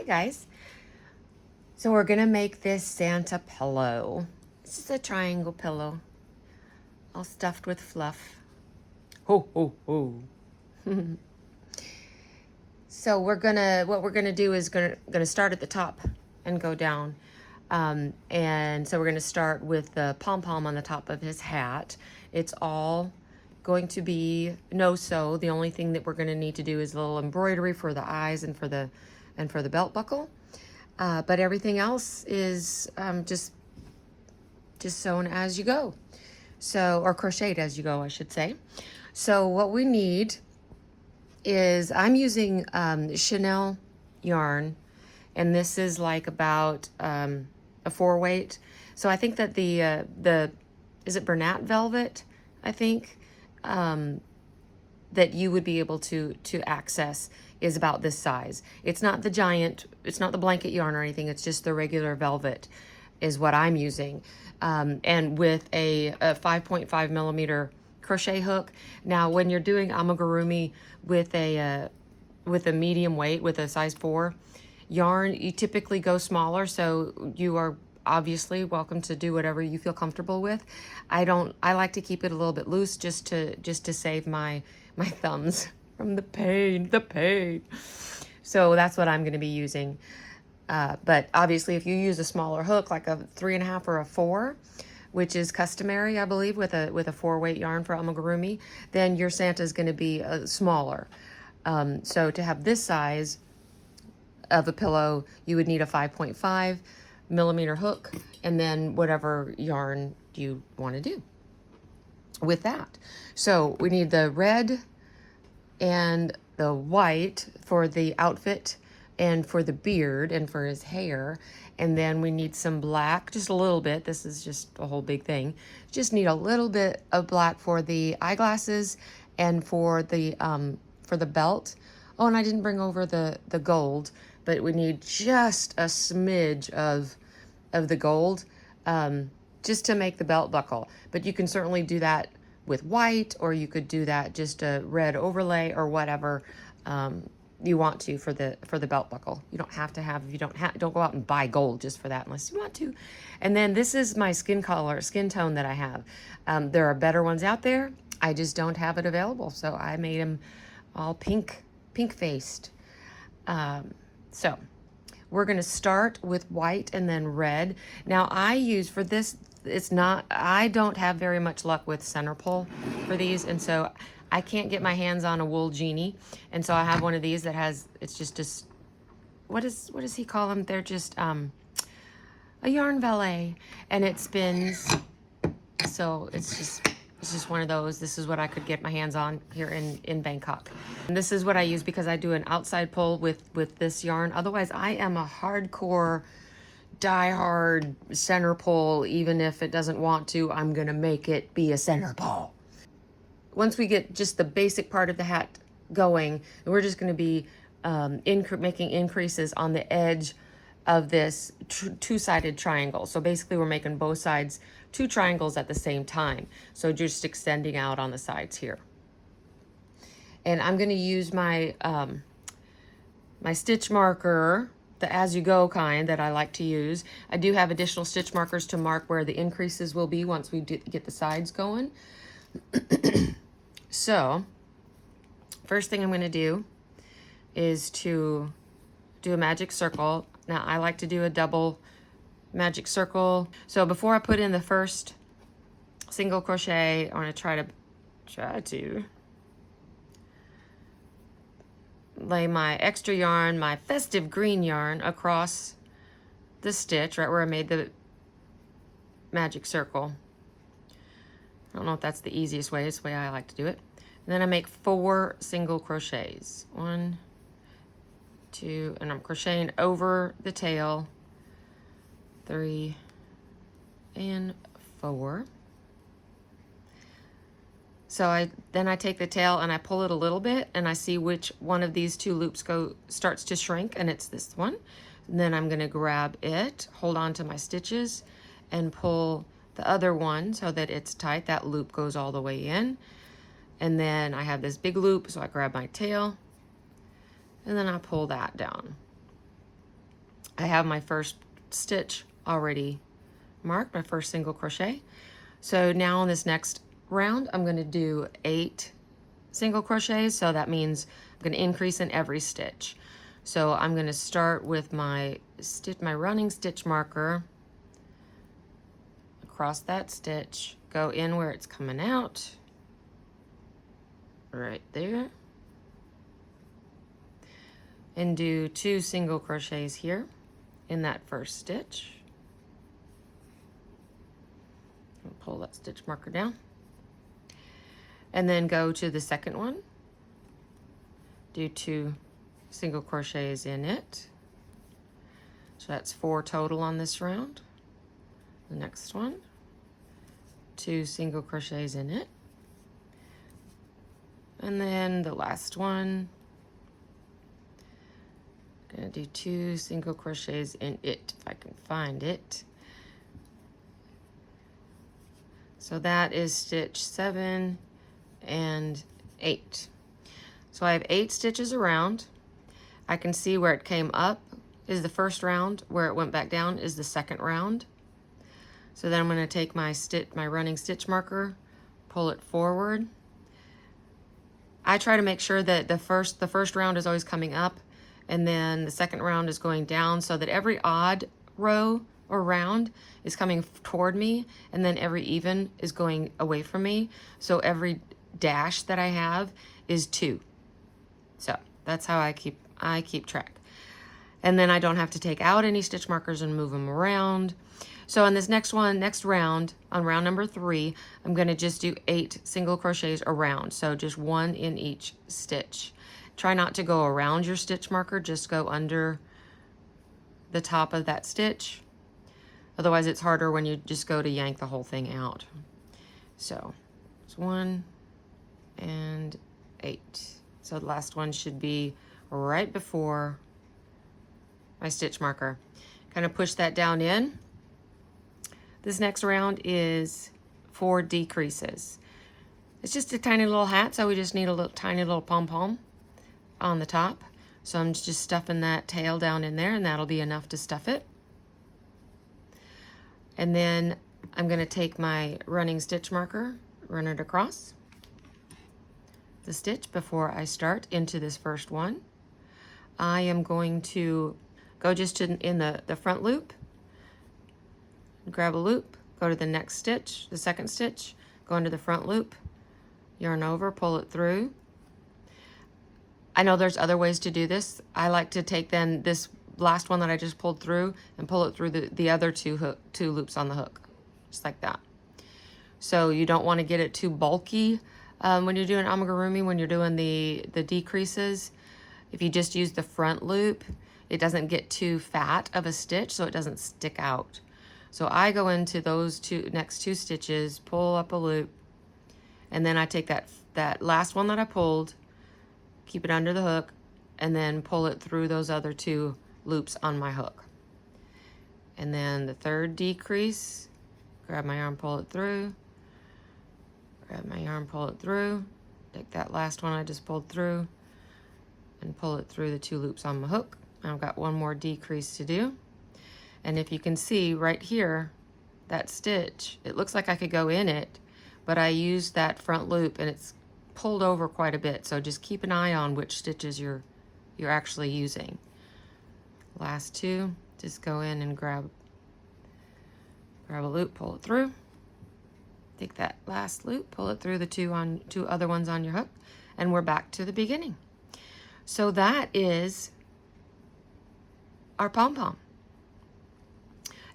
guys. So we're gonna make this Santa pillow. This is a triangle pillow, all stuffed with fluff. Ho, ho, ho. So what we're gonna do is gonna start at the top and go down. And so we're gonna start with the pom-pom on the top of his hat. It's all going to be no-sew. The only thing that we're gonna need to do is a little embroidery for the eyes and for the belt buckle. But everything else is just sewn as you go. So, or crocheted as you go, I should say. So what we need is, I'm using chenille yarn, and this is like about a 4-weight. So I think that the is it Bernat velvet, I think, that you would be able to access is about this size. It's not the giant, it's not the blanket yarn or anything, it's just the regular velvet is what I'm using. And with a 5.5 millimeter crochet hook. Now, when you're doing amigurumi with a medium weight, with a size 4 yarn, you typically go smaller, so you are obviously welcome to do whatever you feel comfortable with. I like to keep it a little bit loose just to save my thumbs from the pain. So that's what I'm going to be using. But obviously, if you use a smaller hook, like a 3.5 or a 4, which is customary, I believe, with a 4-weight yarn for amigurumi, then your Santa is going to be smaller. So to have this size of a pillow, you would need a 5.5 millimeter hook, and then whatever yarn you want to do with that. So we need the red and the white for the outfit and for the beard and for his hair. And then we need some black, just a little bit. This is just a whole big thing. Just need a little bit of black for the eyeglasses and for the belt. Oh, and I didn't bring over the gold, but we need just a smidge of the gold just to make the belt buckle. But you can certainly do that with white, or you could do that just a red overlay or whatever you want to for the belt buckle. You don't have to have, if you don't go out and buy gold just for that unless you want to. And then this is my skin tone that I have. There are better ones out there. I just don't have it available, so I made them all pink faced. So we're going to start with white and then red. Now I use for this, I don't have very much luck with center pull for these, and so I can't get my hands on a wool genie, and so I have one of these that has, it's just what does he call them? They're just a yarn valet, and it spins. So it's just one of those. This is what I could get my hands on here in Bangkok. And this is what I use because I do an outside pull with this yarn. Otherwise, I am a hardcore, die-hard center pull. Even if it doesn't want to, I'm gonna make it be a center pull. Once we get just the basic part of the hat going, we're just gonna be making increases on the edge of this two-sided triangle. So basically we're making both sides 2 triangles at the same time. So just extending out on the sides here. And I'm gonna use my my stitch marker, the as-you-go kind that I like to use. I do have additional stitch markers to mark where the increases will be once we get the sides going. So first thing I'm gonna do is to do a magic circle. Now I like to do a double magic circle. So before I put in the first single crochet, I want to try to lay my extra yarn, my festive green yarn, across the stitch right where I made the magic circle. I don't know if that's the easiest way. It's the way I like to do it. And then I make 4 single crochets. 1, 2, and I'm crocheting over the tail. 3 and 4. So then I take the tail and I pull it a little bit, and I see which one of these 2 loops starts to shrink, and it's this one. And then I'm going to grab it, hold on to my stitches, and pull the other one so that it's tight. That loop goes all the way in. And then I have this big loop, so I grab my tail, and then I pull that down. I have my first stitch already marked, my first single crochet. So now on this next round, I'm going to do 8 single crochets. So that means I'm going to increase in every stitch. So I'm going to start with my running stitch marker across that stitch, go in where it's coming out, right there, and do 2 single crochets here in that first stitch. And pull that stitch marker down, and then go to the second one, do 2 single crochets in it. So that's 4 total on this round. The next one, 2 single crochets in it, and then the last one, I'm gonna do 2 single crochets in it if I can find it. So that is stitch 7 and 8. So I have 8 stitches around. I can see where it came up is the first round, where it went back down is the second round. So then I'm going to take my running stitch marker, pull it forward. I try to make sure that the first round is always coming up, and then the second round is going down, so that every odd row or round is coming toward me, and then every even is going away from me. So every dash that I have is 2. So that's how I keep track. And then I don't have to take out any stitch markers and move them around. So on this next round, on round number 3, I'm going to just do 8 single crochets around. So just 1 in each stitch. Try not to go around your stitch marker, just go under the top of that stitch. Otherwise it's harder when you just go to yank the whole thing out. So it's 1 and 8. So the last one should be right before my stitch marker. Kind of push that down in. This next round is 4 decreases. It's just a tiny little hat, so we just need a tiny little pom-pom on the top. So I'm just stuffing that tail down in there, and that'll be enough to stuff it. And then I'm going to take my running stitch marker, run it across the stitch before I start into this first one. I am going to go just in the front loop, grab a loop, go to the next stitch, the second stitch, go into the front loop, yarn over, pull it through. I know there's other ways to do this. I like to take then this last one that I just pulled through and pull it through the other two loops on the hook, just like that. So you don't want to get it too bulky when you're doing amigurumi, when you're doing the decreases. If you just use the front loop, it doesn't get too fat of a stitch, so it doesn't stick out. So I go into those next two stitches, pull up a loop, and then I take that last one that I pulled, keep it under the hook, and then pull it through those other 2 loops on my hook. And then the third decrease, grab my yarn, pull it through, grab my yarn, pull it through, take that last one I just pulled through, and pull it through the 2 loops on my hook. I've got one more decrease to do. And if you can see right here, that stitch, it looks like I could go in it, but I used that front loop and it's pulled over quite a bit. So just keep an eye on which stitches you're actually using. Last 2, just go in and grab a loop, pull it through. Take that last loop, pull it through the 2 other ones on your hook, and we're back to the beginning. So that is our pom-pom.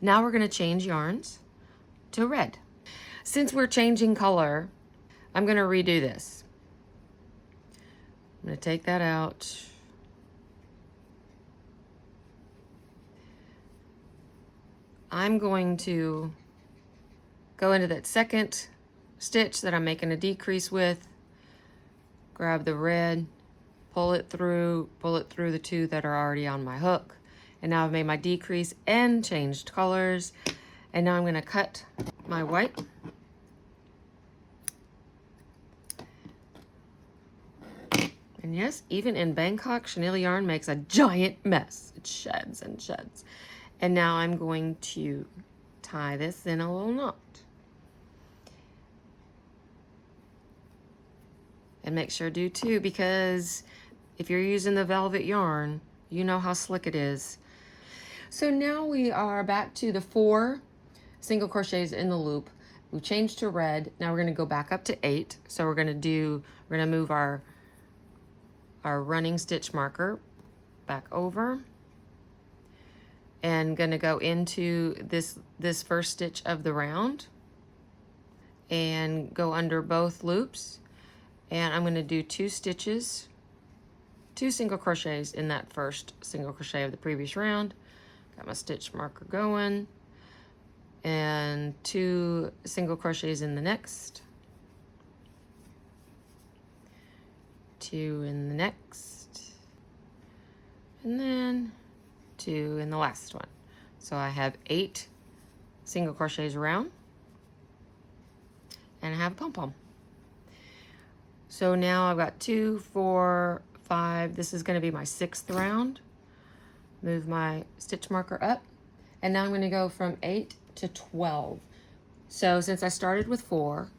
Now we're going to change yarns to red. Since we're changing color, I'm going to redo this. I'm going to take that out. I'm going to go into that second stitch that I'm making a decrease with, grab the red, pull it through the 2 that are already on my hook. And now I've made my decrease and changed colors. And now I'm going to cut my white. And yes, even in Bangkok, chenille yarn makes a giant mess. It sheds and sheds. And now I'm going to tie this in a little knot. And make sure to do two, because if you're using the velvet yarn, you know how slick it is. So now we are back to the 4 single crochets in the loop. We changed to red. Now we're going to go back up to 8. So we're going to move our running stitch marker back over, and going to go into this first stitch of the round and go under both loops, and I'm going to do 2 stitches, 2 single crochets in that first single crochet of the previous round. Got my stitch marker going, and 2 single crochets in the next, 2 in the next, and then 2 in the last one. So I have 8 single crochets around, and I have a pom-pom. So now I've got 2, 4, 5. This is going to be my 6th round. Move my stitch marker up, and now I'm going to go from 8 to 12. So since I started with 4,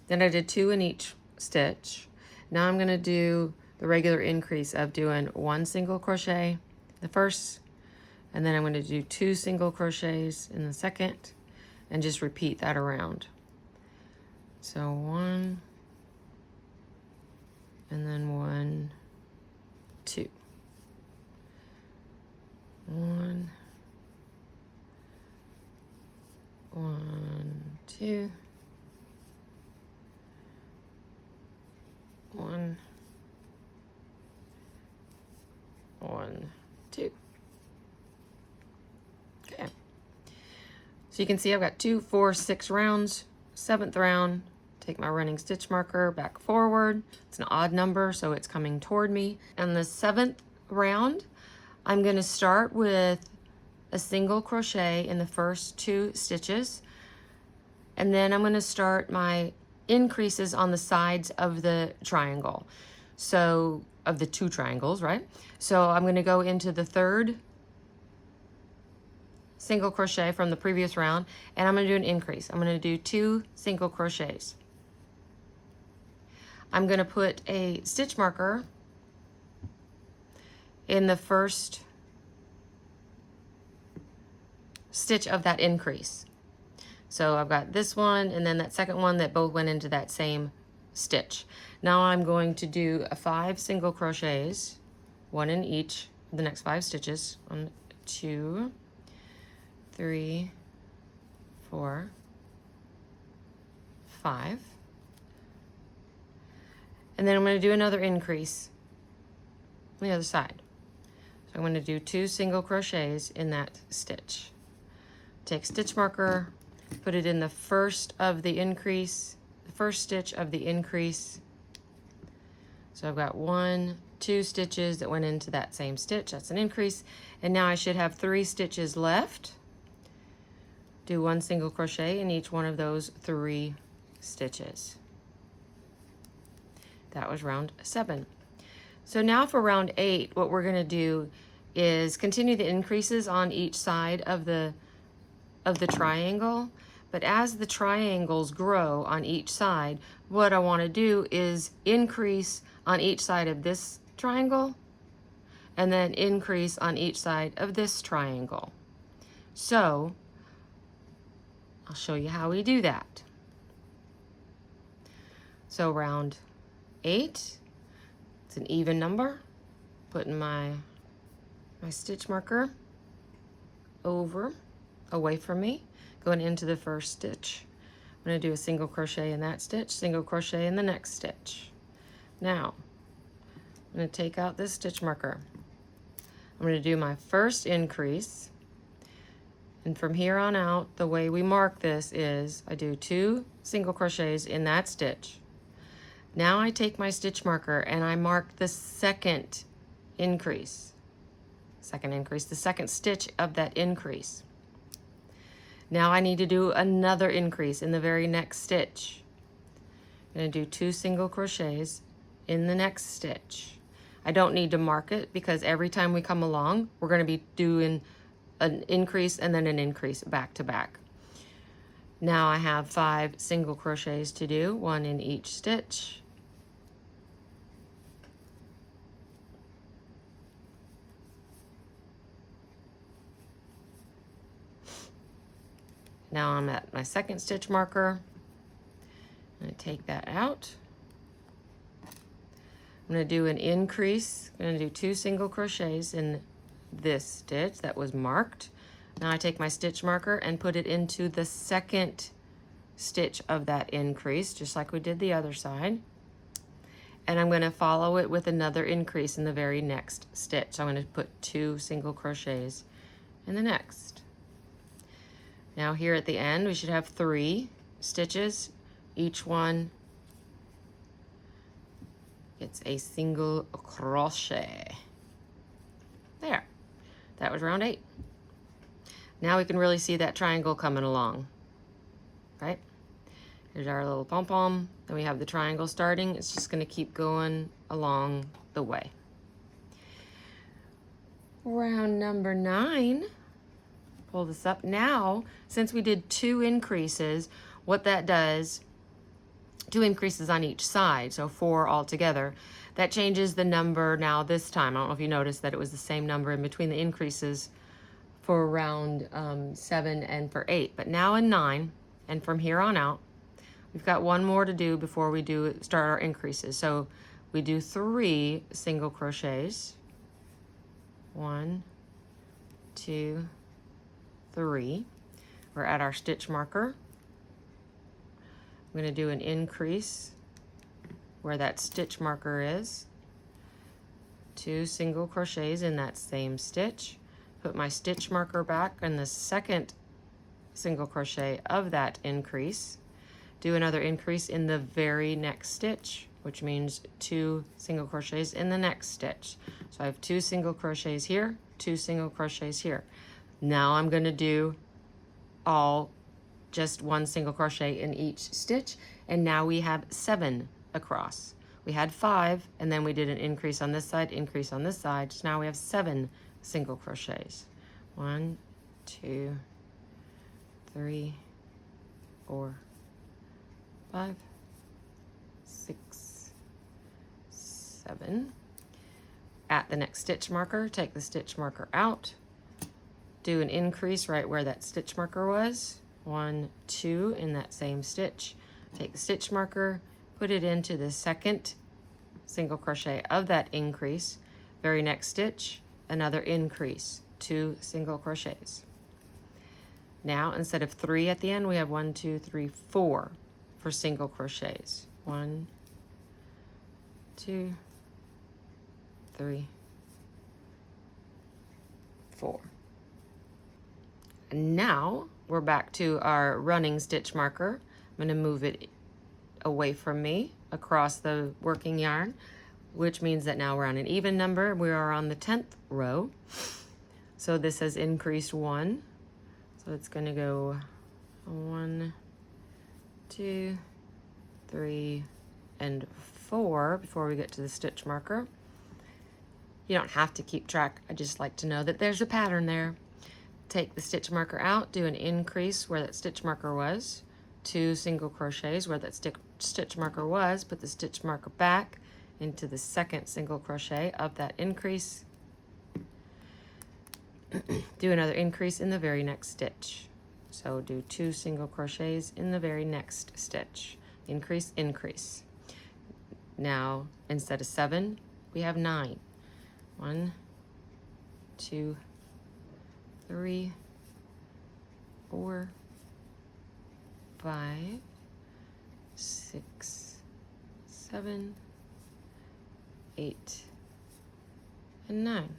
then I did 2 in each stitch. Now I'm going to do the regular increase of doing 1 single crochet the first, and then I'm going to do 2 single crochets in the second, and just repeat that around. So 1, and then 1, 2. 1, 1, 2, 1, 1, 2. Okay. So you can see I've got 2, 4, 6 rounds. 7th round, take my running stitch marker back forward. It's an odd number, so it's coming toward me. And the 7th round, I'm going to start with a single crochet in the first 2 stitches, and then I'm going to start my increases on the sides of the triangle. So of the 2 triangles, right? So I'm going to go into the 3rd single crochet from the previous round, and I'm going to do an increase. I'm going to do 2 single crochets. I'm going to put a stitch marker in the first stitch of that increase. So I've got this one and then that second one that both went into that same stitch. Now I'm going to do 5 single crochets, 1 in each of the next 5 stitches. 1, 2, 3, 4, 5. And then I'm going to do another increase on the other side. So I'm going to do 2 single crochets in that stitch. Take stitch marker, put it in the first of the increase, the first stitch of the increase. So I've got 1, 2 stitches that went into that same stitch. That's an increase. And now I should have 3 stitches left. Do 1 single crochet in each one of those 3 stitches. That was round 7. So now for round 8, what we're going to do is continue the increases on each side of the triangle. But as the triangles grow on each side, what I want to do is increase on each side of this triangle, and then increase on each side of this triangle. So I'll show you how we do that. So round 8, it's an even number. Putting my stitch marker away from me, going into the first stitch. I'm going to do a single crochet in that stitch, single crochet in the next stitch. Now, I'm going to take out this stitch marker. I'm going to do my first increase, and from here on out, the way we mark this is I do 2 single crochets in that stitch. Now I take my stitch marker and I mark the second increase. The second stitch of that increase. Now I need to do another increase in the very next stitch. I'm going to do 2 single crochets in the next stitch. I don't need to mark it because every time we come along, we're going to be doing an increase and then an increase back to back. Now I have 5 single crochets to do, 1 in each stitch. Now I'm at my second stitch marker. I'm going to take that out. I'm going to do an increase. I'm going to do 2 single crochets in this stitch that was marked. Now I take my stitch marker and put it into the second stitch of that increase, just like we did the other side. And I'm going to follow it with another increase in the very next stitch. So I'm going to put 2 single crochets in the next. Now here at the end, we should have 3 stitches. Each one gets a single crochet. There, that was round 8. Now we can really see that triangle coming along, right? Here's our little pom-pom. Then we have the triangle starting. It's just going to keep going along the way. Round number 9. Pull this up. Now, since we did 2 increases, what that does, 2 increases on each side, so 4 altogether, that changes the number now this time. I don't know if you noticed that it was the same number in between the increases for round 7 and for 8. But now in 9, and from here on out, we've got 1 more to do before we start our increases. So we do 3 single crochets. 1, 2, 3. We're at our stitch marker. I'm going to do an increase where that stitch marker is. 2 single crochets in that same stitch. Put my stitch marker back in the second single crochet of that increase. Do another increase in the very next stitch, which means 2 single crochets in the next stitch. So I have 2 single crochets here, 2 single crochets here. Now I'm going to do just 1 single crochet in each stitch, and now we have 7 across. We had 5, and then we did an increase on this side, increase on this side. So now we have 7 single crochets. 1, 2, 3, 4, 5, 6, 7. At the next stitch marker, take the stitch marker out. Do an increase right where that stitch marker was. 1, 2 in that same stitch. Take the stitch marker, put it into the second single crochet of that increase. Very next stitch, another increase, 2 single crochets. Now instead of 3 at the end, we have 1, 2, 3, 4 for single crochets. 1, 2, 3, 4. And now we're back to our running stitch marker. I'm going to move it away from me across the working yarn, which means that now we're on an even number. We are on the 10th row. So this has increased 1. So it's going to go 1, 2, 3, and 4 before we get to the stitch marker. You don't have to keep track. I just like to know that there's a pattern there. Take the stitch marker out, do an increase where that stitch marker was, 2 single crochets where that stitch marker was, put the stitch marker back into the second single crochet of that increase. Do another increase in the very next stitch. So do 2 single crochets in the very next stitch. Increase, increase. Now, instead of 7, we have 9. 1, 2, 3, 4, 5, 6, 7, 8, and 9.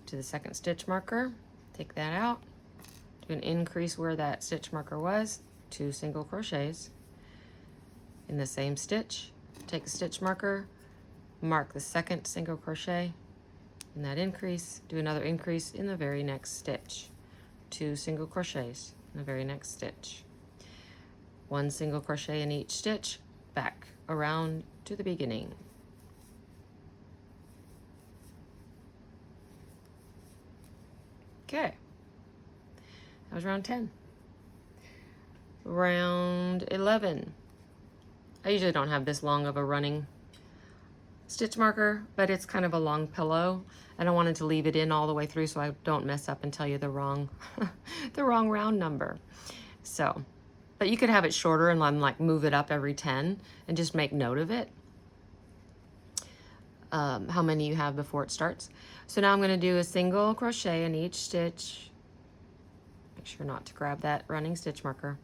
To the second stitch marker, take that out, do an increase where that stitch marker was, 2 single crochets. In the same stitch, take the stitch marker, mark the second single crochet in that increase, do another increase in the very next stitch. 2 single crochets in the very next stitch. 1 single crochet in each stitch, back around to the beginning. Okay, that was round 10. Round 11. I usually don't have this long of a running stitch marker, but it's kind of a long pillow, and I wanted to leave it in all the way through so I don't mess up and tell you the wrong the wrong round number. So, but you could have it shorter and like move it up every 10 and just make note of it, how many you have before it starts. So now I'm going to do a single crochet in each stitch. Make sure not to grab that running stitch marker,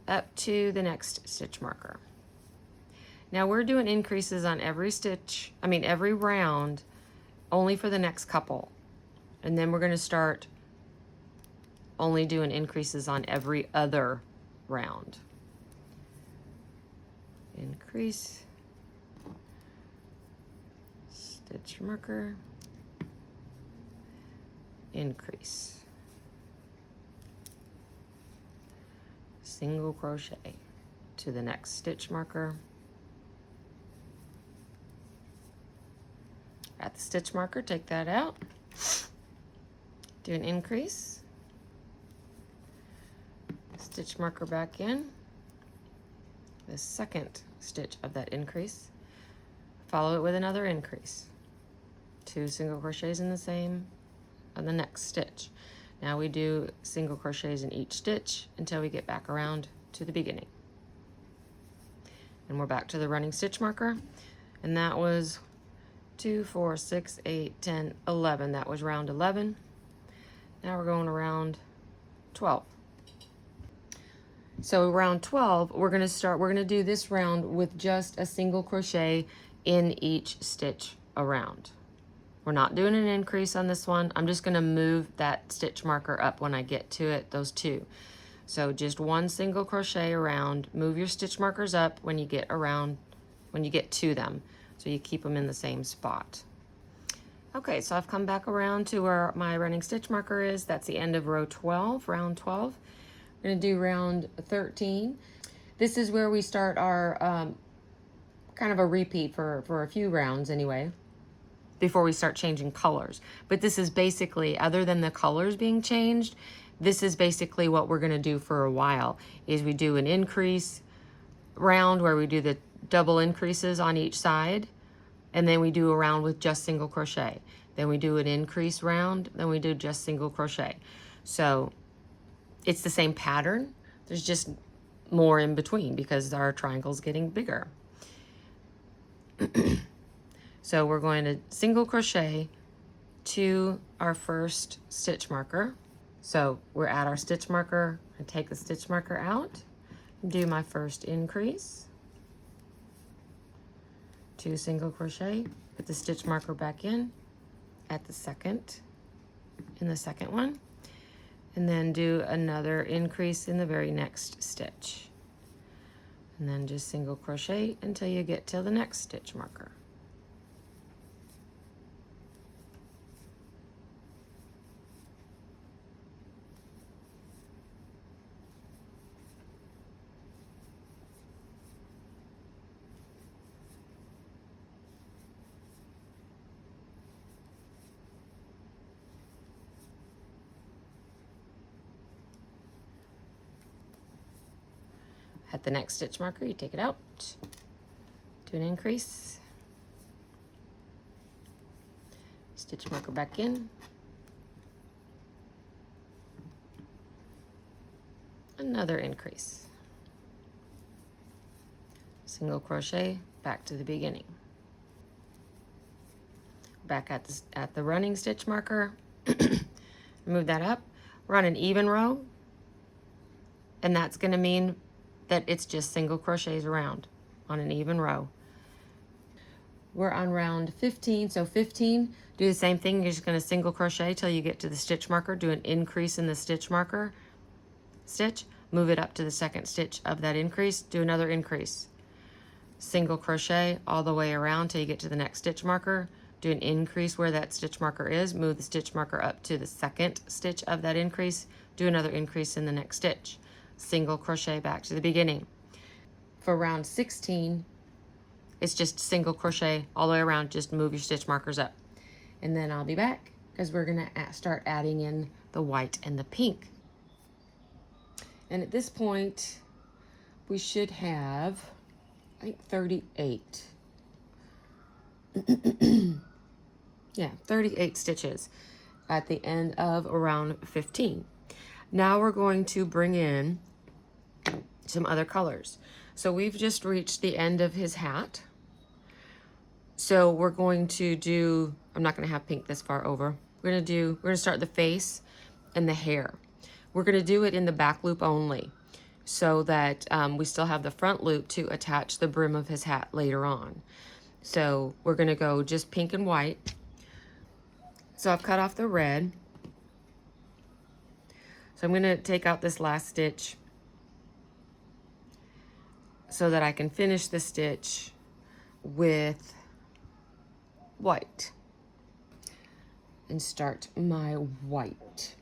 up to the next stitch marker. Now we're doing increases on every stitch, every round, only for the next couple. And then we're going to start only doing increases on every other round. Increase, stitch marker, increase, single crochet to the next stitch marker. At the stitch marker, take that out, do an increase, stitch marker back in, the second stitch of that increase, follow it with another increase, 2 single crochets in the same on the next stitch. Now we do single crochets in each stitch until we get back around to the beginning. And we're back to the running stitch marker, and that was 2, 4, 6, 8, 10, 11. That was round 11. Now we're going around 12. So round 12, we're going to do this round with just a single crochet in each stitch around. We're not doing an increase on this one. I'm just going to move that stitch marker up when I get to it, those 2. So just 1 single crochet around, move your stitch markers up when you get to them, so you keep them in the same spot. Okay, so I've come back around to where my running stitch marker is. That's the end of row 12, round 12. We're going to do round 13. This is where we start our kind of a repeat for a few rounds anyway, before we start changing colors. But this is basically, other than the colors being changed, this is basically what we're going to do for a while, is we do an increase round where we do the double increases on each side, and then we do a round with just single crochet. Then we do an increase round, then we do just single crochet. So it's the same pattern, there's just more in between because our triangle's getting bigger. So we're going to single crochet to our first stitch marker. So we're at our stitch marker, I take the stitch marker out, do my first increase, 2 single crochet, put the stitch marker back in at the second, in the second one, and then do another increase in the very next stitch. And then just single crochet until you get to the next stitch marker. At the next stitch marker, you take it out, do an increase, stitch marker back in, another increase, single crochet, back to the beginning. Back at the running stitch marker, move that up. We're on an even row, and that's going to mean that it's just single crochets around on an even row. We're on round 15, so 15, do the same thing. You're just going to single crochet till you get to the stitch marker, do an increase in the stitch marker stitch, move it up to the second stitch of that increase, do another increase, single crochet all the way around till you get to the next stitch marker, do an increase where that stitch marker is, move the stitch marker up to the second stitch of that increase, do another increase in the next stitch, single crochet back to the beginning. For round 16, it's just single crochet all the way around, just move your stitch markers up. And then I'll be back because we're gonna start adding in the white and the pink. And at this point, we should have, I think, 38. Yeah, 38 stitches at the end of around 15. Now we're going to bring in some other colors. So we've just reached the end of his hat. So we're going to do, I'm not going to have pink this far over. We're going to start the face and the hair. We're going to do it in the back loop only, so that we still have the front loop to attach the brim of his hat later on. So we're going to go just pink and white. So I've cut off the red. So I'm going to take out this last stitch so that I can finish the stitch with white and start my white.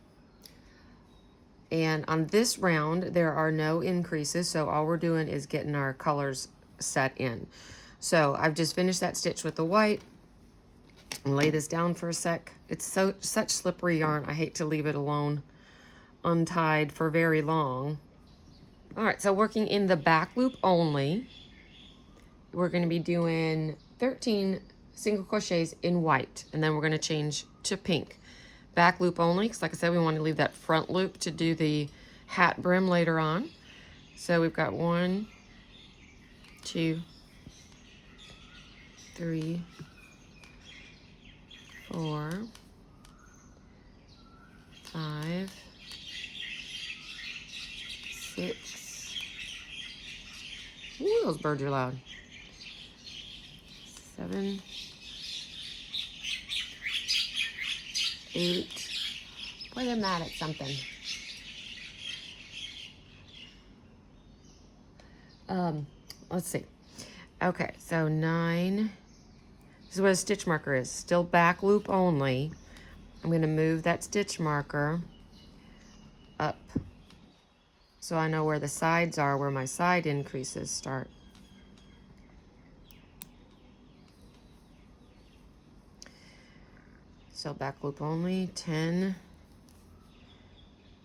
And on this round, there are no increases, so all we're doing is getting our colors set in. So I've just finished that stitch with the white. And lay this down for a sec. It's such slippery yarn. I hate to leave it alone untied for very long. All right, so working in the back loop only, we're going to be doing 13 single crochets in white, and then we're going to change to pink. Back loop only, because like I said, we want to leave that front loop to do the hat brim later on. So we've got 1, 2, 3, 4, 5, 6. Ooh, those birds are loud. 7, 8. Boy, they're mad at something. Let's see. Okay, so 9. This is what a stitch marker is. Still back loop only. I'm going to move that stitch marker up so I know where the sides are, where my side increases start. So back loop only, 10,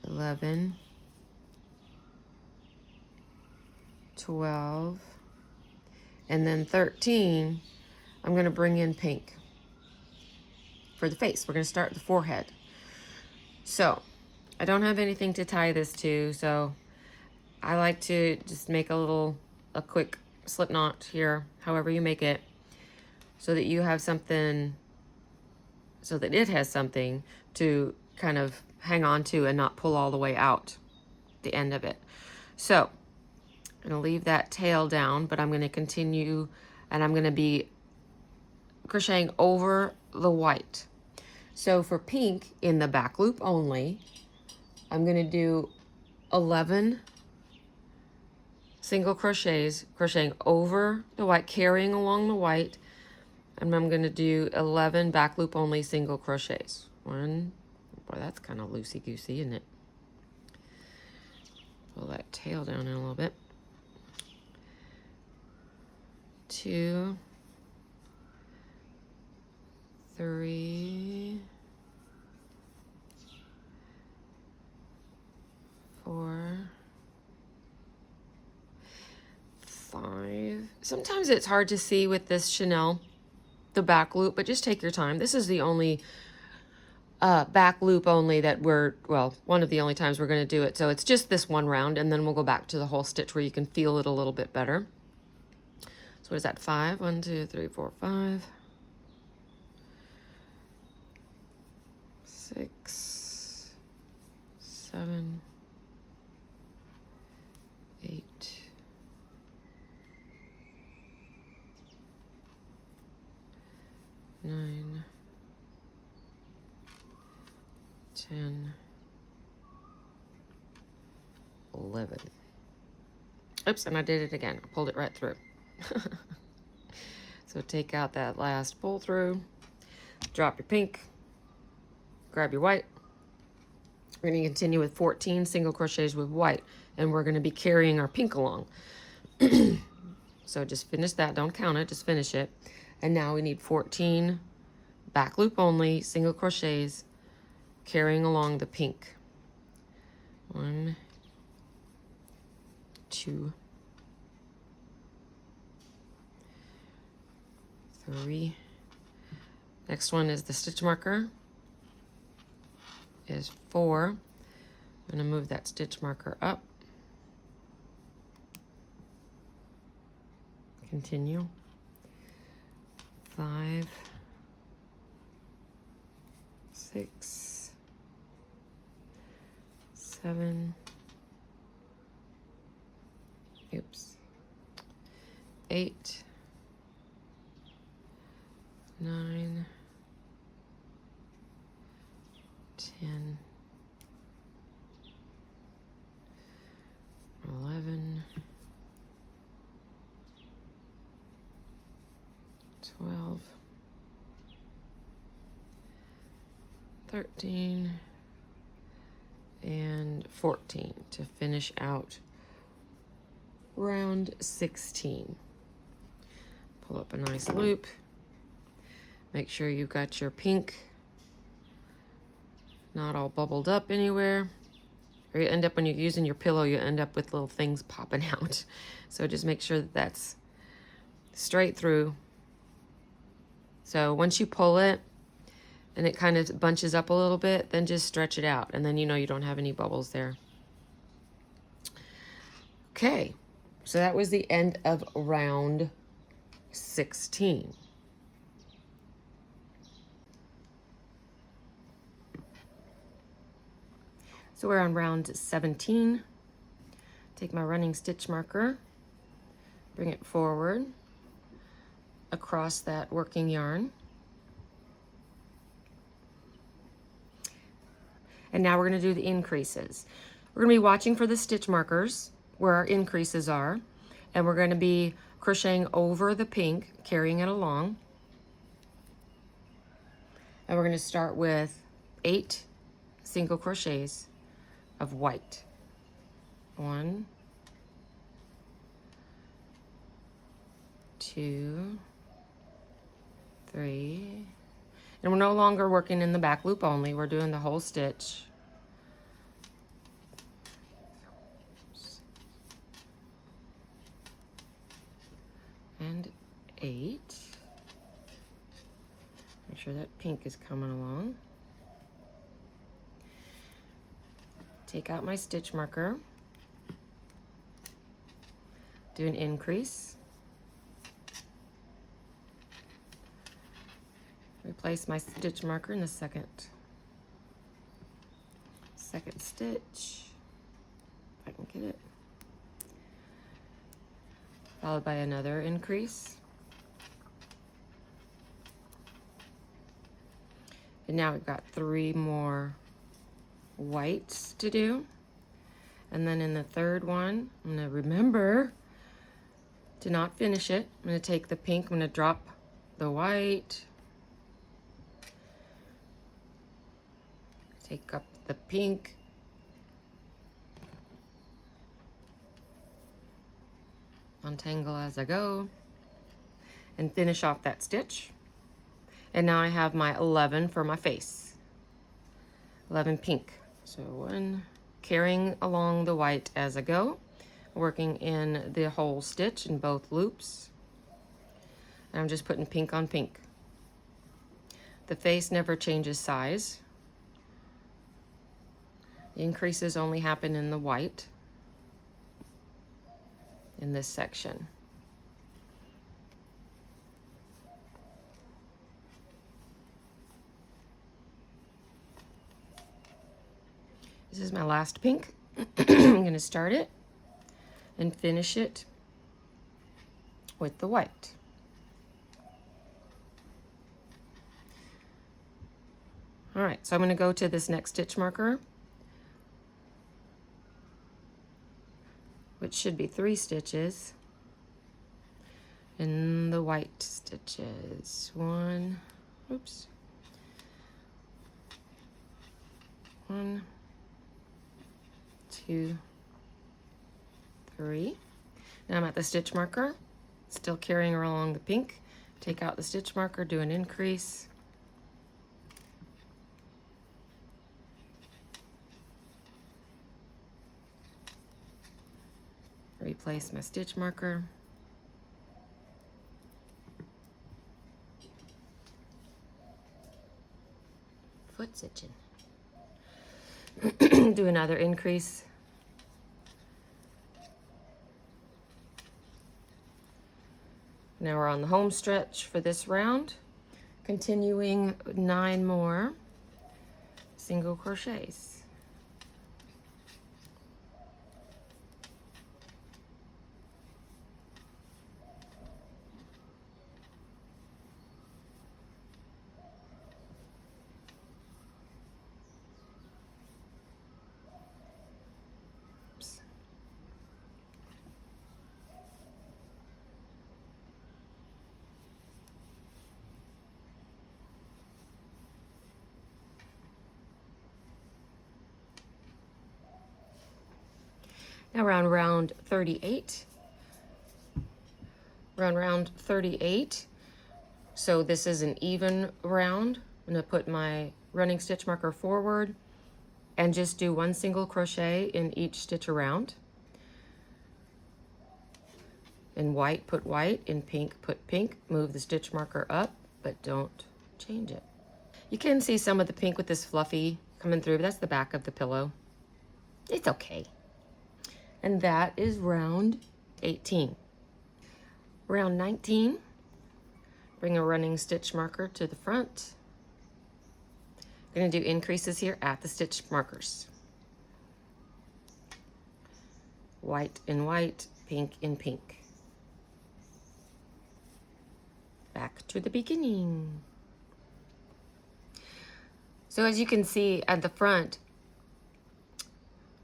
11, 12, and then 13. I'm going to bring in pink for the face. We're going to start the forehead. So I don't have anything to tie this to, so I like to just make a quick slip knot here, however you make it, so that you have something, so that it has something to kind of hang on to and not pull all the way out the end of it. So I'm going to leave that tail down, but I'm going to continue, and I'm going to be crocheting over the white. So for pink in the back loop only, I'm going to do 11 single crochets, crocheting over the white, carrying along the white, and I'm going to do 11 back loop only single crochets. 1, boy, that's kind of loosey-goosey, isn't it? Pull that tail down in a little bit. 2, 3, 4, 5. Sometimes it's hard to see with this chenille, the back loop, but just take your time. This is the only back loop only that one of the only times we're going to do it. So it's just this one round, and then we'll go back to the whole stitch where you can feel it a little bit better. So what is that? 5, 1, 2, 3, 4, 5. 6, 7, 8, 9, 10, 11. Oops, and I did it again. I pulled it right through. So take out that last pull through, drop your pink, grab your white. We're going to continue with 14 single crochets with white, and we're going to be carrying our pink along. So just finish that. Don't count it, just finish it. And now we need 14 back loop only, single crochets, carrying along the pink. 1, 2, 3. Next one is the stitch marker, is 4. I'm going to move that stitch marker up. Continue. 5, 6, 7, 8, 9, 10, 11, 12, 13, and 14 to finish out round 16. Pull up a nice loop. Make sure you've got your pink not all bubbled up anywhere. Or you end up, when you're using your pillow, you end up with little things popping out. So just make sure that that's straight through. So once you pull it and it kind of bunches up a little bit, then just stretch it out. And then you know you don't have any bubbles there. Okay, so that was the end of round 16. So we're on round 17. Take my running stitch marker, bring it forward across that working yarn. And now we're going to do the increases. We're going to be watching for the stitch markers where our increases are, and we're going to be crocheting over the pink, carrying it along. And we're going to start with 8 single crochets of white. 1, 2, 3, and we're no longer working in the back loop only, we're doing the whole stitch. And 8. Make sure that pink is coming along. Take out my stitch marker, do an increase, replace my stitch marker in the second stitch, if I can get it, followed by another increase. And now we've got 3 more whites to do. And then in the third one, I'm going to remember to not finish it. I'm going to take the pink, I'm going to drop the white, take up the pink, untangle as I go, and finish off that stitch. And now I have my 11 for my face. 11 pink. So 1, carrying along the white as I go, working in the whole stitch in both loops. And I'm just putting pink on pink. The face never changes size. The increases only happen in the white in this section. This is my last pink. I'm going to start it and finish it with the white. All right, so I'm going to go to this next stitch marker, which should be 3 stitches in the white stitches. 1, 2, 3. Now I'm at the stitch marker, still carrying along the pink. Take out the stitch marker, do an increase, replace my stitch marker. Foot's itching. Do another increase. Now we're on the home stretch for this round, continuing 9 more single crochets. Now we're on round 38. We're on round 38. So this is an even round. I'm going to put my running stitch marker forward and just do 1 single crochet in each stitch around. In white, put white. In pink, put pink. Move the stitch marker up, but don't change it. You can see some of the pink with this fluffy coming through, but that's the back of the pillow. It's okay. And that is round 18. Round 19, bring a running stitch marker to the front. I'm going to do increases here at the stitch markers. White in white, pink in pink. Back to the beginning. So as you can see at the front,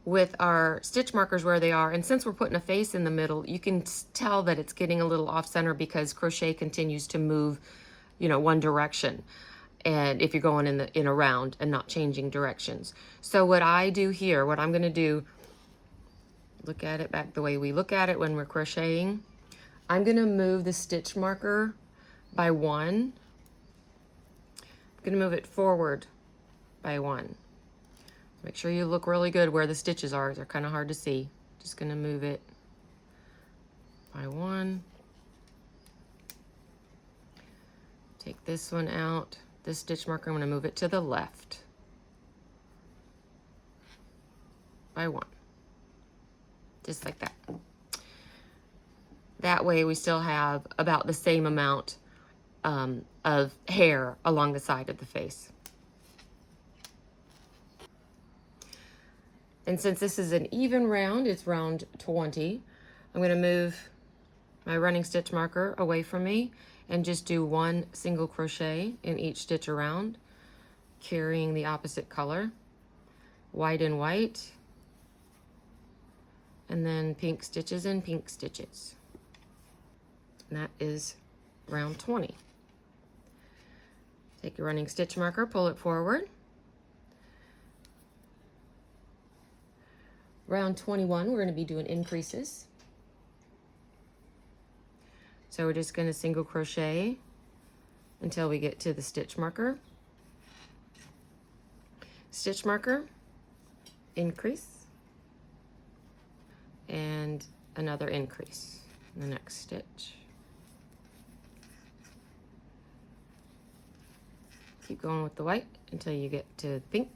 with our stitch markers where they are, and since we're putting a face in the middle, you can tell that it's getting a little off center because crochet continues to move, you know, one direction. And if you're going in a round and not changing directions. So what I do here, what I'm going to do, look at it back the way we look at it when we're crocheting. I'm going to move the stitch marker by 1. I'm going to move it forward by 1. Make sure you look really good where the stitches are. They're kind of hard to see. Just going to move it by 1. Take this one out. This stitch marker, I'm going to move it to the left by 1. Just like that. That way we still have about the same amount of hair along the side of the face. And since this is an even round, it's round 20, I'm going to move my running stitch marker away from me and just do 1 single crochet in each stitch around, carrying the opposite color, white and white, and then pink stitches and pink stitches. And that is round 20. Take your running stitch marker, pull it forward. Round 21, we're going to be doing increases. So we're just going to single crochet until we get to the stitch marker. Stitch marker, increase, and another increase in the next stitch. Keep going with the white until you get to pink.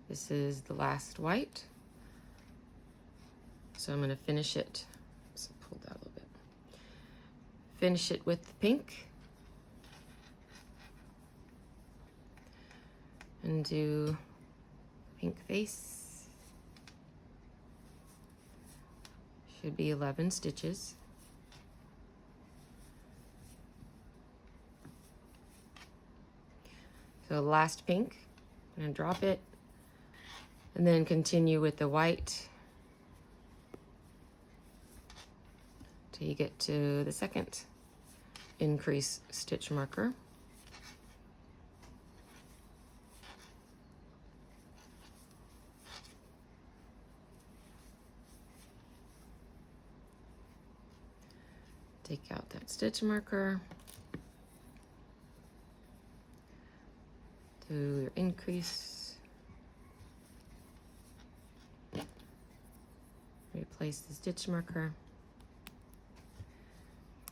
This is the last white. So I'm going to finish it. So pull that a little bit. Finish it with the pink. And do pink face. Should be 11 stitches. So last pink, I'm going to drop it and then continue with the white till you get to the second increase stitch marker. Take out that stitch marker. Do your increase. place the stitch marker,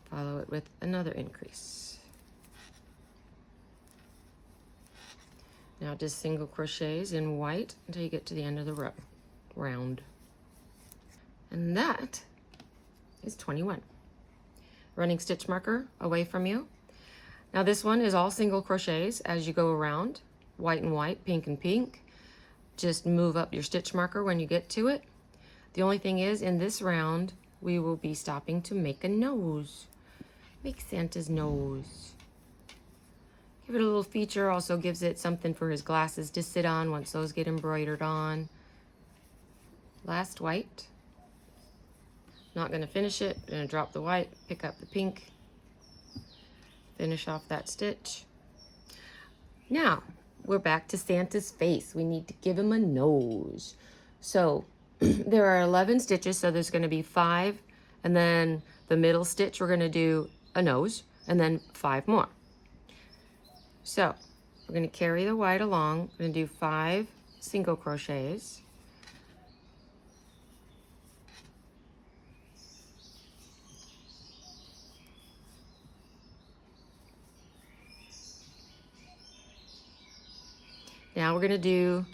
follow it with another increase. Now just single crochets in white until you get to the end of the row, round. And that is 21. Running stitch marker away from you. Now this one is all single crochets as you go around, white and white, pink and pink. Just move up your stitch marker when you get to it. The only thing is, in this round, we will be stopping to make a nose. Make Santa's nose. Give it a little feature, also gives it something for his glasses to sit on once those get embroidered on. Last white. Not going to finish it. Going to drop the white, pick up the pink, finish off that stitch. Now, we're back to Santa's face. We need to give him a nose. So, there are 11 stitches, so there's going to be 5, and then the middle stitch, we're going to do a nose, and then 5 more. So, we're going to carry the white along. We're going to do 5 single crochets. Now we're going to do,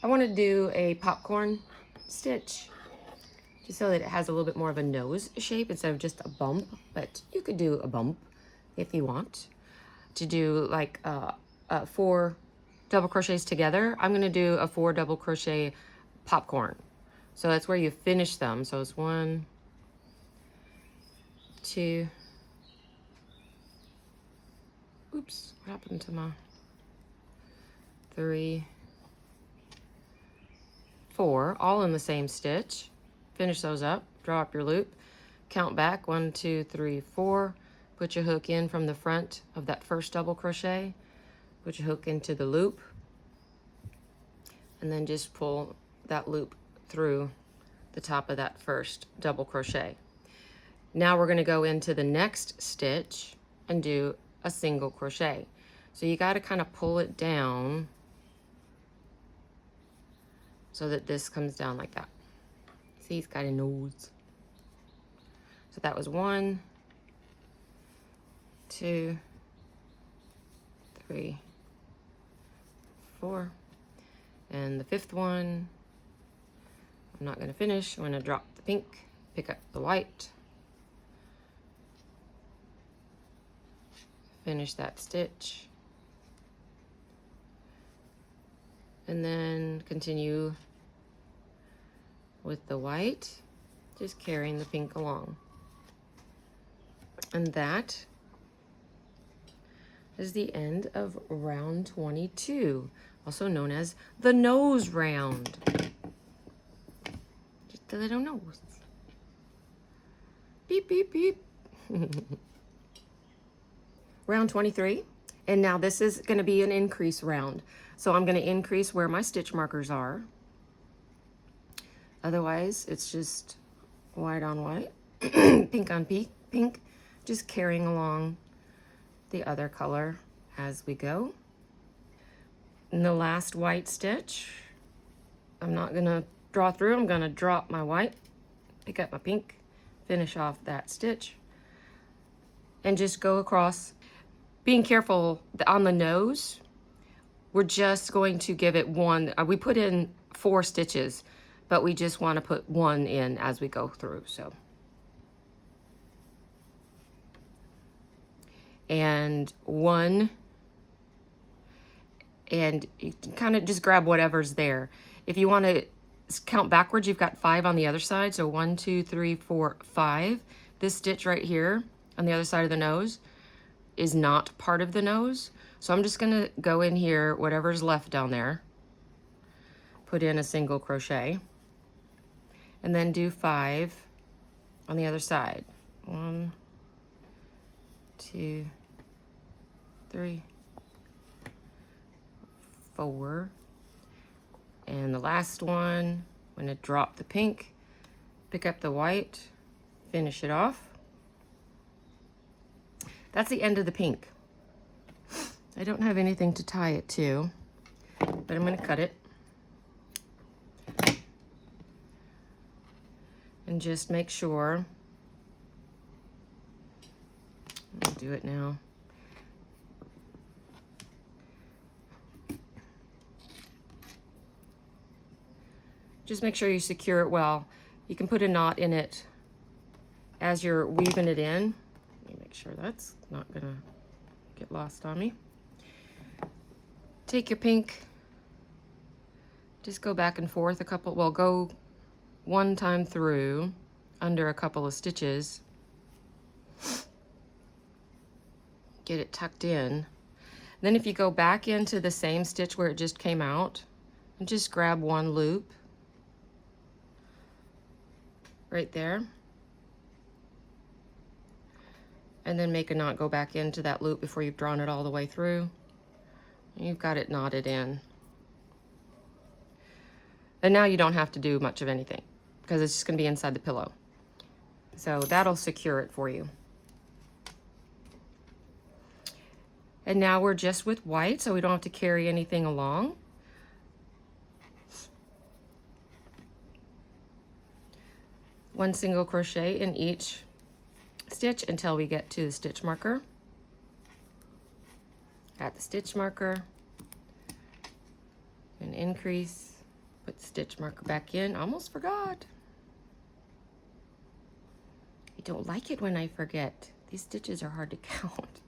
I want to do a popcorn stitch, just so that it has a little bit more of a nose shape instead of just a bump, but you could do a bump if you want. To do like 4 double crochets together, I'm going to do a 4 double crochet popcorn. So that's where you finish them. So it's 1, 2, oops, what happened to my 3, 4, all in the same stitch. Finish those up, draw up your loop, count back 1, 2, 3, 4, put your hook in from the front of that first double crochet, put your hook into the loop, and then just pull that loop through the top of that first double crochet. Now we're going to go into the next stitch and do a single crochet. So you got to kind of pull it down so that this comes down like that. See, he's got a nose. So that was 1, 2, 3, 4. And the 5th one, I'm not going to finish. I'm going to drop the pink, pick up the white, finish that stitch, and then continue with the white, just carrying the pink along. And that is the end of round 22, also known as the nose round. Just a little nose. Beep, beep, beep. Round 23, and now this is going to be an increase round. So I'm going to increase where my stitch markers are. Otherwise, it's just white on white, pink on pink, just carrying along the other color as we go. In the last white stitch, I'm not going to draw through. I'm going to drop my white, pick up my pink, finish off that stitch, and just go across. Being careful on the nose, we're just going to give it 1. We put in 4 stitches, but we just want to put 1 in as we go through. So, and 1, and you can kind of just grab whatever's there. If you want to count backwards, you've got 5 on the other side. So 1, 2, 3, 4, 5. This stitch right here on the other side of the nose is not part of the nose. So I'm just going to go in here, whatever's left down there, put in a single crochet, and then do 5 on the other side. 1, 2, 3, 4. And the last one, I'm going to drop the pink, pick up the white, finish it off. That's the end of the pink. I don't have anything to tie it to, but I'm going to cut it. And just make sure, I'll do it now. Just make sure you secure it well. You can put a knot in it as you're weaving it in. Let me make sure that's not gonna get lost on me. Take your pink, just go back and forth a couple, well, go one time through under a couple of stitches. Get it tucked in. Then if you go back into the same stitch where it just came out, and just grab one loop right there, and then make a knot, go back into that loop before you've drawn it all the way through. You've got it knotted in. And now you don't have to do much of anything because it's just going to be inside the pillow. So that'll secure it for you. And now we're just with white, so we don't have to carry anything along. One single crochet in each stitch until we get to the stitch marker. At the stitch marker, and increase, put the stitch marker back in. Almost forgot. I don't like it when I forget. These stitches are hard to count.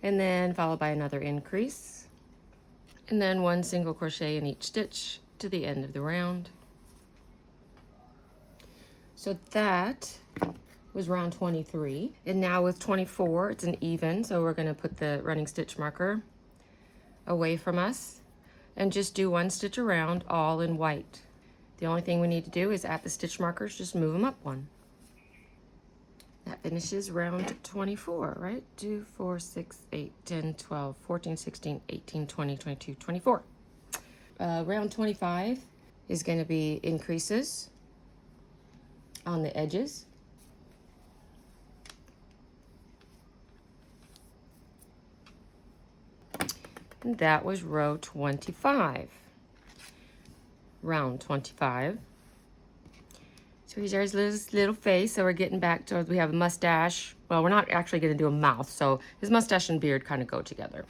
And then followed by another increase, and then one single crochet in each stitch to the end of the round. So that was round 23. And now with 24, it's an even, so we're going to put the running stitch marker away from us and just do one stitch around, all in white. The only thing we need to do is at the stitch markers, just move them up one. That finishes round 24, right? 2, 4, 6, 8, 10, 12, 14, 16, 18, 20, 22, 24. Round 25 is going to be increases on the edges. And that was row 25. Round 25. So here's his little face. So we're getting back to, we have a mustache. Well, we're not actually going to do a mouth. So his mustache and beard kind of go together.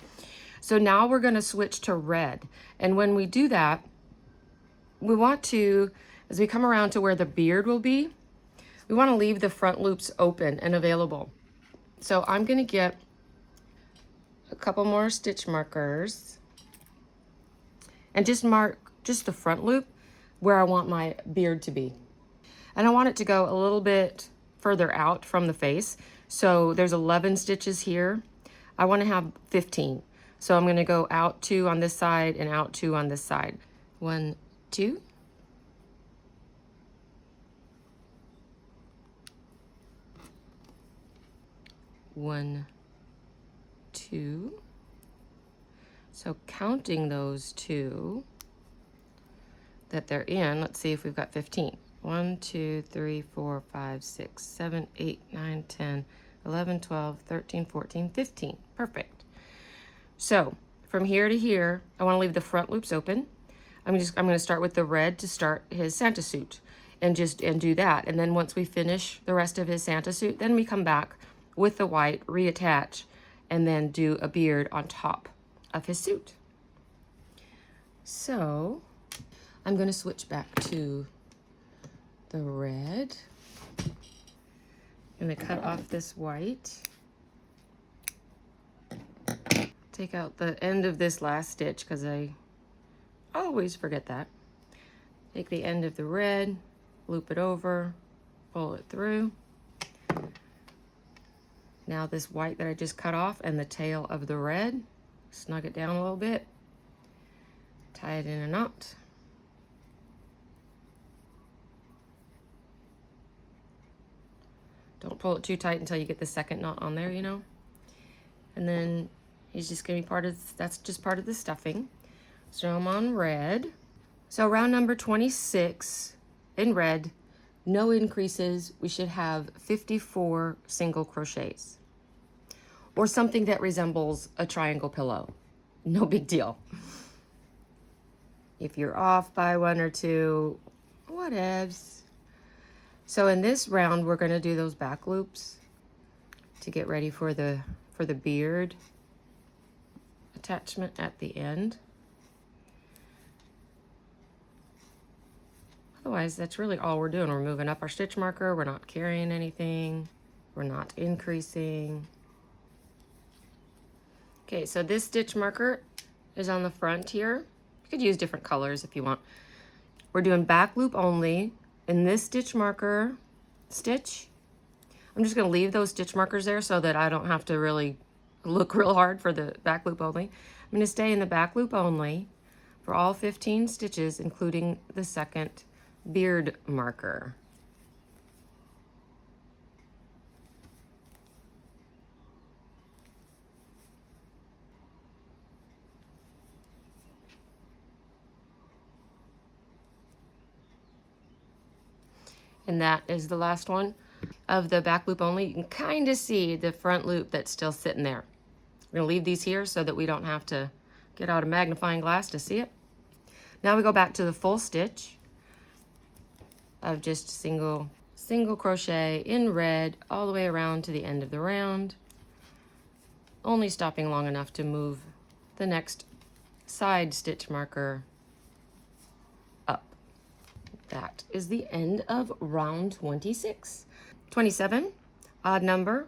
So now we're going to switch to red. And when we do that, we want to, as we come around to where the beard will be, we want to leave the front loops open and available. So I'm going to get a couple more stitch markers and just mark just the front loop where I want my beard to be. And I want it to go a little bit further out from the face. So there's 11 stitches here. I want to have 15. So I'm going to go out 2 on this side and out 2 on this side. 1, 2. One, 2. So counting those 2 that they're in, let's see if we've got 15. 1, 2, 3, 4, 5, 6, 7, 8, 9, 10, 11, 12, 13, 14, 15. Perfect. So from here to here, I want to leave the front loops open. I'm going to start with the red to start his Santa suit and do that. And then once we finish the rest of his Santa suit, then we come back with the white, reattach, and then do a beard on top of his suit. So I'm going to switch back to the red. I'm going to cut off this white. Take out the end of this last stitch because I always forget that. Take the end of the red, loop it over, pull it through. Now this white that I just cut off and the tail of the red, snug it down a little bit, tie it in a knot. Don't pull it too tight until you get the second knot on there, you know. And then he's just gonna be part of, that's just part of the stuffing. So I'm on red. So round number 26 in red, no increases. We should have 54 single crochets or something that resembles a triangle pillow. No big deal. If you're off by 1 or 2, whatevs. So in this round, we're going to do those back loops to get ready for the beard attachment at the end. Otherwise, that's really all we're doing. We're moving up our stitch marker. We're not carrying anything. We're not increasing. Okay, so this stitch marker is on the front here. You could use different colors if you want. We're doing back loop only in this stitch marker stitch. I'm just going to leave those stitch markers there so that I don't have to really look real hard for the back loop only. I'm going to stay in the back loop only for all 15 stitches, including the second beard marker. And that is the last one of the back loop only. You can kind of see the front loop that's still sitting there. We're gonna leave these here so that we don't have to get out a magnifying glass to see it. Now we go back to the full stitch of just single crochet in red all the way around to the end of the round, only stopping long enough to move the next side stitch marker up. That is the end of round 26. 27, odd number,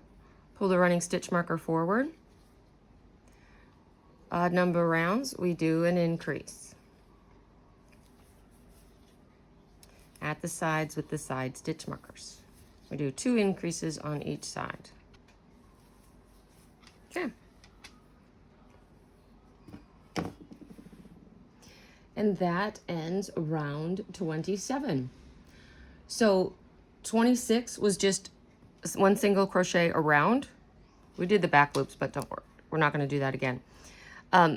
pull the running stitch marker forward. Odd number rounds, we do an increase at the sides with the side stitch markers. We do 2 increases on each side. Okay. And that ends round 27. So 26 was just 1 single crochet around. We did the back loops, but don't worry, we're not going to do that again.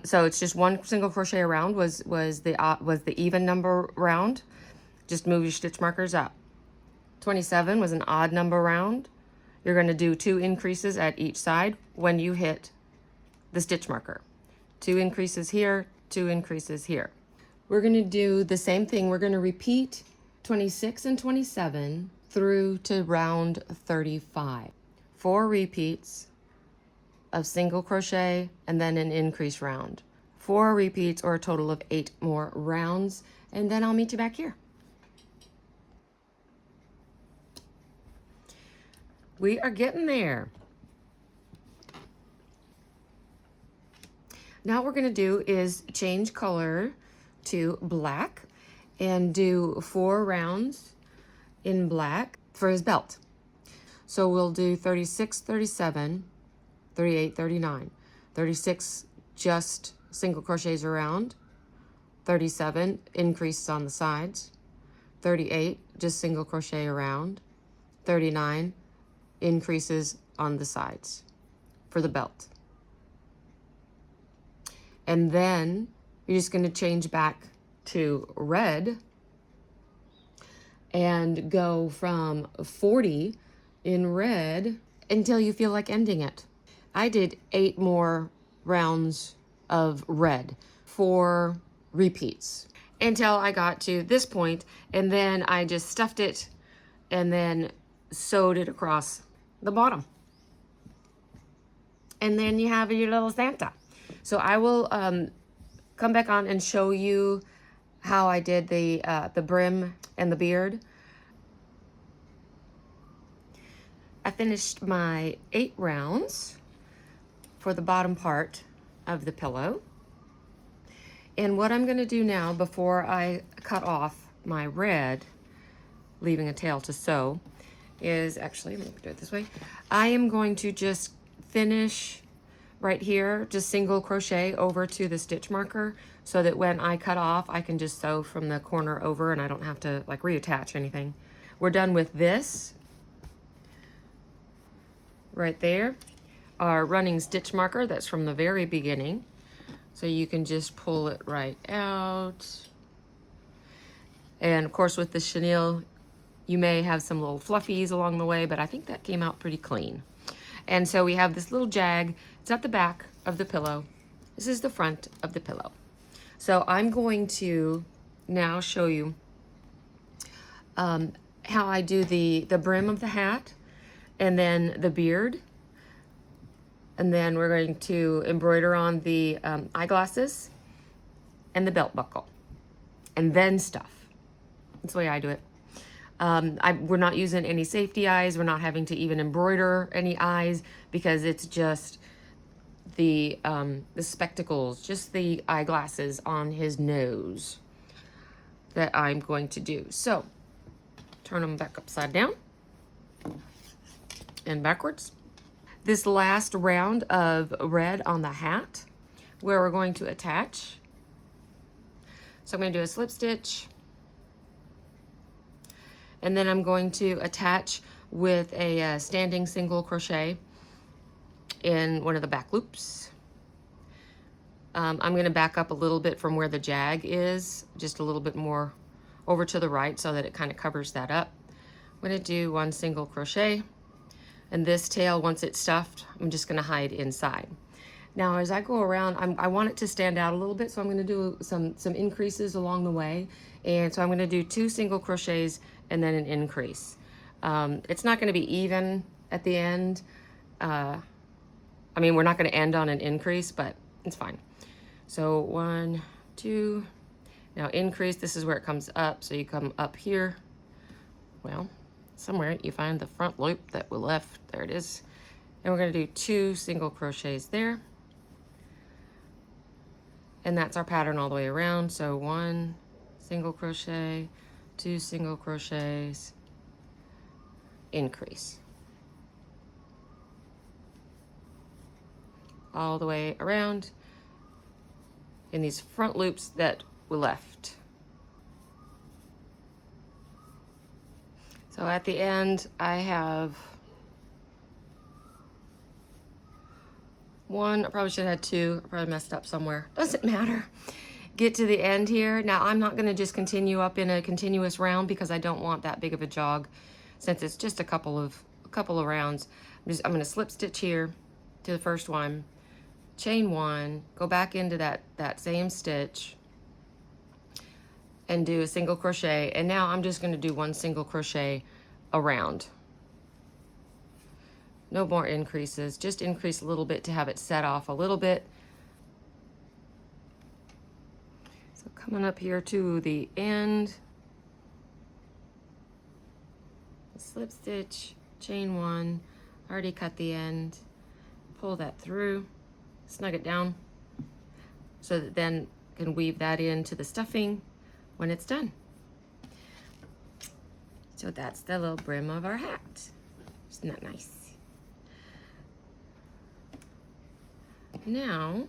So it's just 1 single crochet around was the even number round. Just move your stitch markers up. 27 was an odd number round. You're going to do 2 increases at each side when you hit the stitch marker. 2 increases here, 2 increases here. We're going to do the same thing. We're going to repeat 26 and 27 through to round 35. 4 repeats of single crochet and then an increase round. 4 repeats or a total of 8 more rounds, and then I'll meet you back here. We are getting there. Now what we're going to do is change color to black and do 4 rounds in black for his belt. So we'll do 36, 37, 38, 39. 36 just single crochets around. 37 increases on the sides. 38 just single crochet around. 39 increases on the sides for the belt. And then you're just going to change back to red and go from 40 in red until you feel like ending it. I did 8 more rounds of red, 4 repeats until I got to this point, and then I just stuffed it and then sewed it across the bottom. And then you have your little Santa. So I will come back on and show you how I did the brim and the beard. I finished my 8 rounds for the bottom part of the pillow. And what I'm going to do now, before I cut off my red, leaving a tail to sew, is actually, let me do it this way. I am going to just finish right here, just single crochet over to the stitch marker so that when I cut off, I can just sew from the corner over and I don't have to like reattach anything. We're done with this right there. Our running stitch marker, that's from the very beginning. So you can just pull it right out. And of course with the chenille, you may have some little fluffies along the way, but I think that came out pretty clean. And so we have this little jag. It's at the back of the pillow. This is the front of the pillow. So I'm going to now show you how I do the brim of the hat and then the beard. And then we're going to embroider on the eyeglasses and the belt buckle. And then stuff. That's the way I do it. We're not using any safety eyes. We're not having to even embroider any eyes because it's just the spectacles, just the eyeglasses on his nose that I'm going to do. So turn them back upside down and backwards. This last round of red on the hat where we're going to attach. So I'm going to do a slip stitch, and then I'm going to attach with a standing single crochet in one of the back loops. I'm going to back up a little bit from where the jag is, just a little bit more over to the right so that it kind of covers that up. I'm going to do one single crochet, and this tail, once it's stuffed, I'm just going to hide inside. Now as I go around, I want it to stand out a little bit, so I'm going to do some increases along the way. And so I'm going to do 2 single crochets and then an increase. It's not going to be even at the end. I mean, we're not going to end on an increase, but it's fine. So 1, 2, now increase, this is where it comes up. So you come up here, well, somewhere you find the front loop that we left, there it is. And we're going to do 2 single crochets there. And that's our pattern all the way around. So 1 single crochet, 2 single crochets, increase. All the way around in these front loops that we left. So at the end, I have 1, I probably should have had 2, I probably messed up somewhere. Doesn't matter. Get to the end here. Now I'm not gonna just continue up in a continuous round because I don't want that big of a jog since it's just a couple of rounds. I'm gonna slip stitch here to the first one, chain 1, go back into that same stitch and do a single crochet. And now I'm just gonna do 1 single crochet around. No more increases, just increase a little bit to have it set off a little bit. So coming up here to the end, slip stitch, chain 1, already cut the end, pull that through, snug it down so that then can weave that into the stuffing when it's done. So that's the little brim of our hat. Isn't that nice? Now,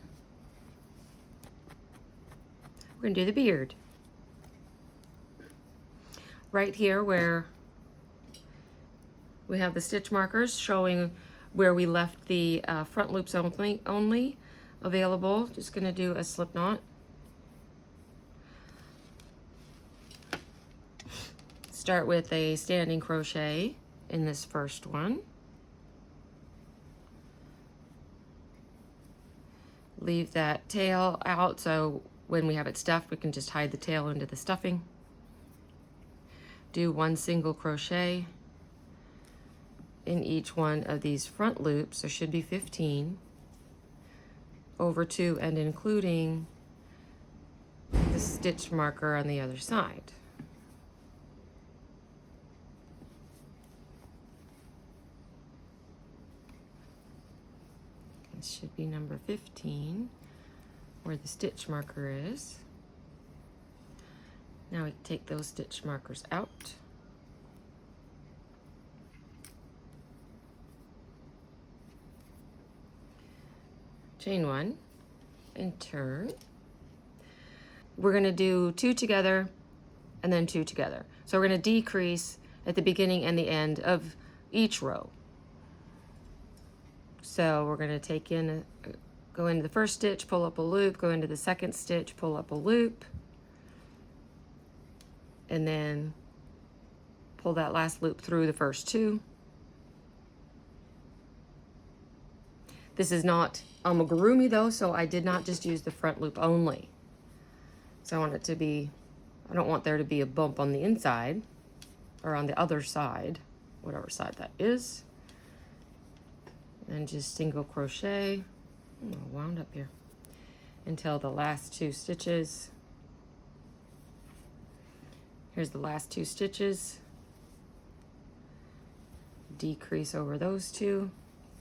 we're going to do the beard. Right here where we have the stitch markers showing where we left the front loops only available. Just going to do a slip knot. Start with a standing crochet in this first one. Leave that tail out so when we have it stuffed, we can just hide the tail into the stuffing. Do 1 single crochet in each one of these front loops, so should be 15, over to and including the stitch marker on the other side. Should be number 15 where the stitch marker is. Now we take those stitch markers out. Chain 1 and turn. We're going to do 2 together and then 2 together. So we're going to decrease at the beginning and the end of each row. So we're going to take in, go into the first stitch, pull up a loop, go into the second stitch, pull up a loop, and then pull that last loop through the first 2. This is not amigurumi though, so I did not just use the front loop only. So I want it to be, I don't want there to be a bump on the inside. or on the other side, whatever side that is. And just single crochet, wound up here, until the last 2 stitches. Here's the last 2 stitches. Decrease over those 2,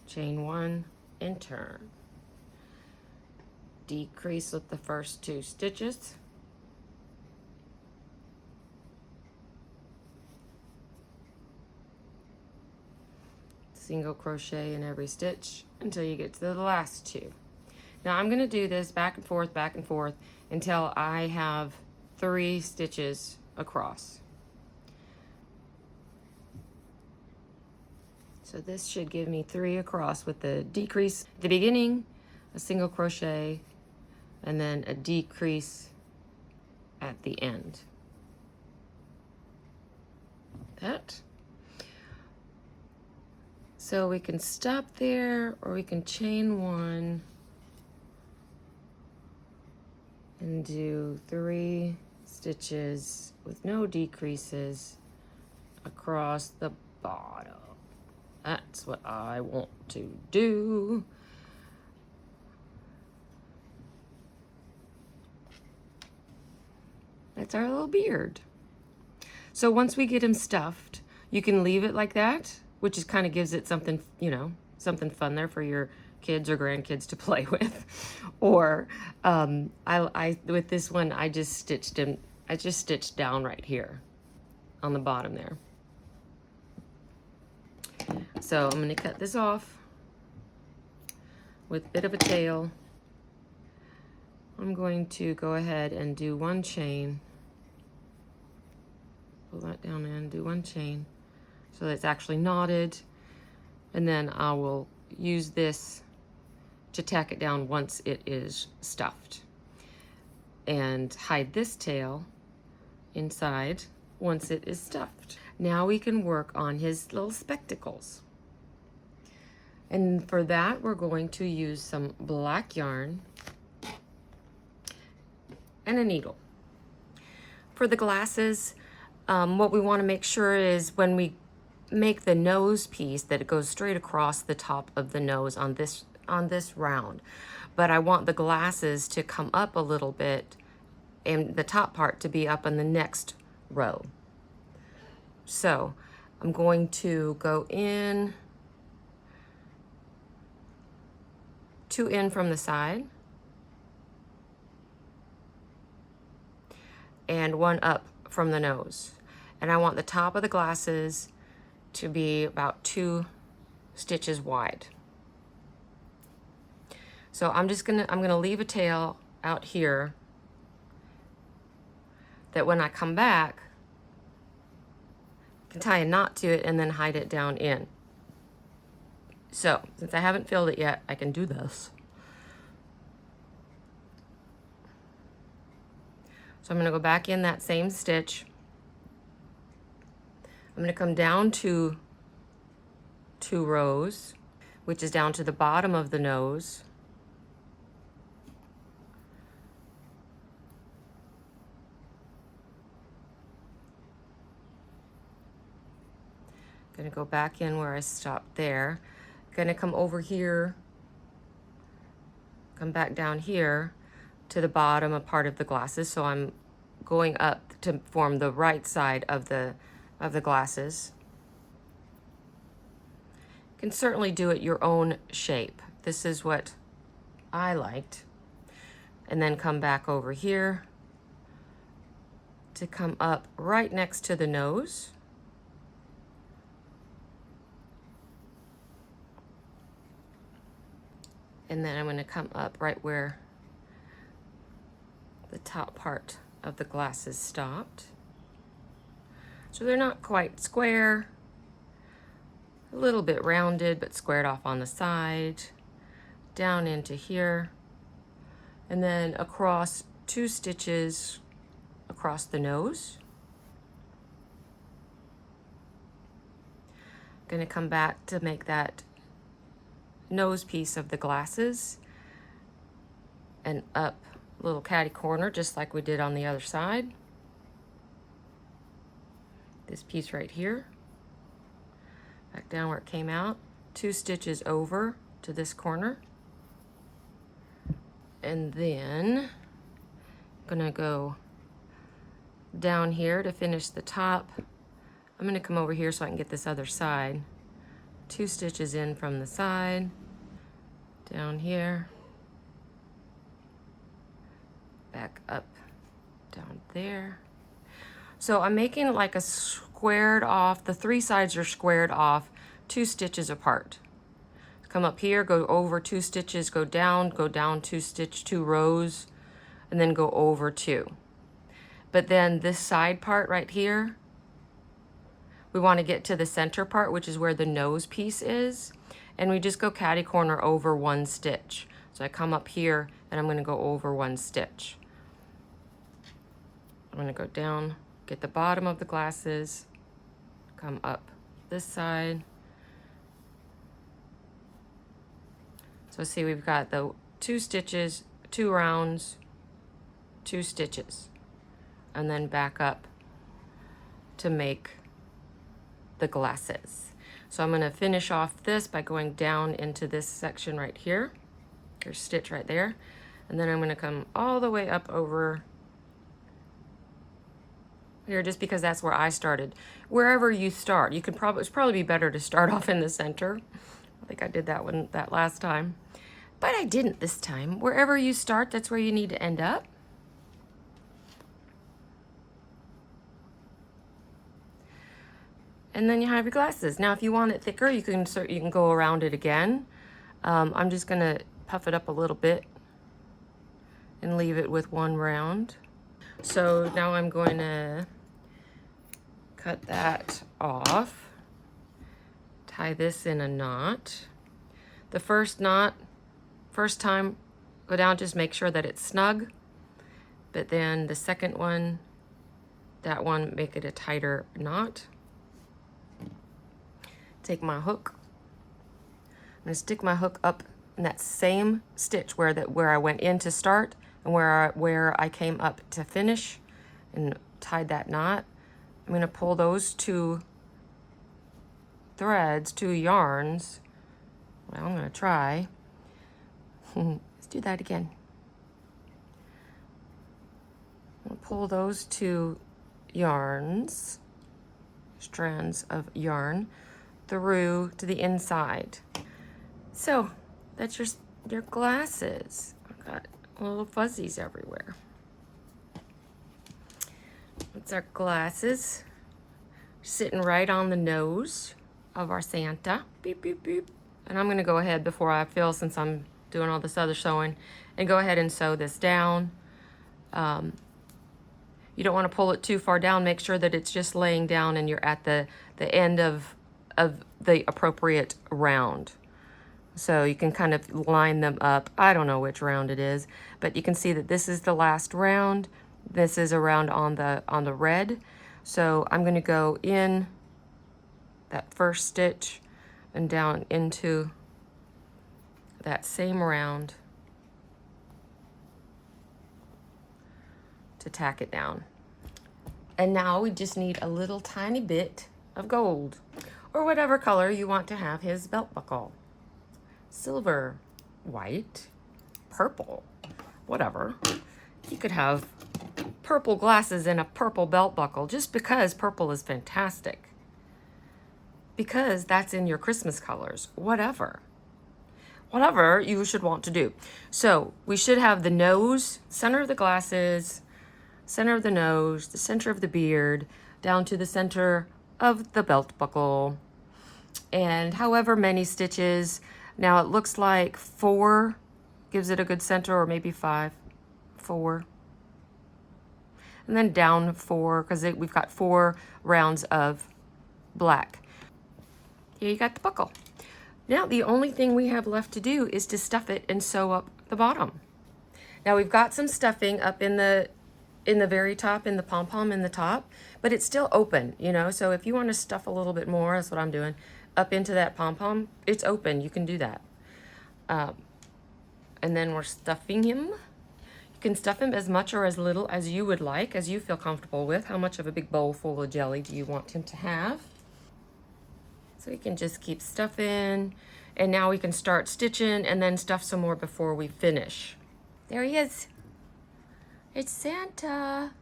chain 1, and turn. Decrease with the first 2 stitches. Single crochet in every stitch until you get to the last 2. Now I'm going to do this back and forth until I have 3 stitches across. So this should give me 3 across with the decrease at the beginning, a single crochet, and then a decrease at the end. That. So we can stop there, or we can chain 1 and do 3 stitches with no decreases across the bottom. That's what I want to do. That's our little beard. So once we get him stuffed, you can leave it like that, which is kind of gives it something, you know, something fun there for your kids or grandkids to play with. Or I with this one, I just stitched him. I just stitched down right here on the bottom there. So I'm going to cut this off with a bit of a tail. I'm going to go ahead and do 1 chain. Pull that down and do 1 chain so that it's actually knotted. And then I will use this to tack it down once it is stuffed. And hide this tail inside once it is stuffed. Now we can work on his little spectacles. And for that, we're going to use some black yarn and a needle. For the glasses, what we want to make sure is when we make the nose piece that it goes straight across the top of the nose on this round. But I want the glasses to come up a little bit and the top part to be up on the next row. So I'm going to go in, 2 in from the side, and 1 up from the nose. And I want the top of the glasses to be about 2 stitches wide. So I'm gonna leave a tail out here that when I come back, I can tie a knot to it and then hide it down in. So since I haven't filled it yet, I can do this. So I'm gonna go back in that same stitch. I'm gonna come down to 2 rows, which is down to the bottom of the nose. Gonna go back in where I stopped there. Gonna come over here, come back down here to the bottom of part of the glasses. So I'm going up to form the right side of the glasses. You can certainly do it your own shape. This is what I liked. And then come back over here to come up right next to the nose. And then I'm going to come up right where the top part of the glasses stopped. So they're not quite square, a little bit rounded, but squared off on the side, down into here, and then across 2 stitches across the nose. Going to come back to make that nose piece of the glasses and up a little catty corner just like we did on the other side. this piece right here, back down where it came out, 2 stitches over to this corner, and then I'm gonna go down here to finish the top. I'm gonna come over here so I can get this other side. 2 stitches in from the side, down here, back up, down there. So I'm making like a squared off, the 3 sides are squared off 2 stitches apart. Come up here, go over 2 stitches, go down 2 stitch, 2 rows, and then go over 2. But then this side part right here, we want to get to the center part, which is where the nose piece is, and we just go catty corner over 1 stitch. So I come up here and I'm going to go over 1 stitch. I'm going to go down, get the bottom of the glasses, come up this side. So see, we've got the 2 stitches, 2 rounds, 2 stitches, and then back up to make the glasses. So I'm going to finish off this by going down into this section right here. There's a stitch right there, and then I'm going to come all the way up over here, just because that's where I started. Wherever you start, you can it's probably be better to start off in the center. I think I did that last time, but I didn't this time. Wherever you start, that's where you need to end up. And then you have your glasses. Now, if you want it thicker, you can go around it again. I'm just gonna puff it up a little bit and leave it with 1 round. So now I'm going to cut that off, tie this in a knot. The first time, go down, just make sure that it's snug. But then the second one, that one, make it a tighter knot. Take my hook. I'm gonna stick my hook up in that same stitch where I went in to start and where I came up to finish, and tied that knot. I'm gonna pull those 2 threads, 2 yarns. Well, I'm gonna try. Let's do that again. I'm gonna pull those 2 yarns, strands of yarn, through to the inside. So that's your glasses. I've got little fuzzies everywhere. That's our glasses, sitting right on the nose of our Santa. Beep, beep, beep. And I'm gonna go ahead before I fill, since I'm doing all this other sewing, and go ahead and sew this down. You don't want to pull it too far down. Make sure that it's just laying down and you're at the end of the appropriate round. So you can kind of line them up. I don't know which round it is, but you can see that this is the last round. This is a round on the red. So I'm going to go in that first stitch and down into that same round to tack it down. And now we just need a little tiny bit of gold, or whatever color you want to have his belt buckle. Silver, white, purple, whatever. You could have purple glasses and a purple belt buckle, just because purple is fantastic. Because that's in your Christmas colors, whatever you should want to do. So we should have the nose, center of the glasses, center of the nose, the center of the beard, down to the center of the belt buckle, and however many stitches. Now it looks like 4 gives it a good center, or maybe 5, 4. And then down 4, because we've got 4 rounds of black. Here you got the buckle. Now the only thing we have left to do is to stuff it and sew up the bottom. Now we've got some stuffing up in the very top, in the pom-pom in the top, but it's still open, you know, so if you want to stuff a little bit more, that's what I'm doing, up into that pom-pom, it's open, you can do that. And then we're stuffing him. You can stuff him as much or as little as you would like, as you feel comfortable with. How much of a big bowl full of jelly do you want him to have? So you can just keep stuffing, and now we can start stitching and then stuff some more before we finish. There he is. It's Santa.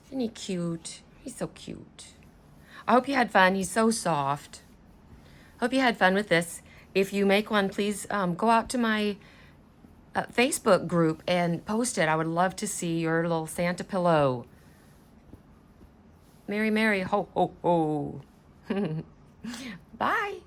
Isn't he cute? He's so cute. I hope you had fun. He's so soft. Hope you had fun with this. If you make one, please go out to my Facebook group and post it. I would love to see your little Santa pillow. Merry, merry, ho, ho, ho. Bye.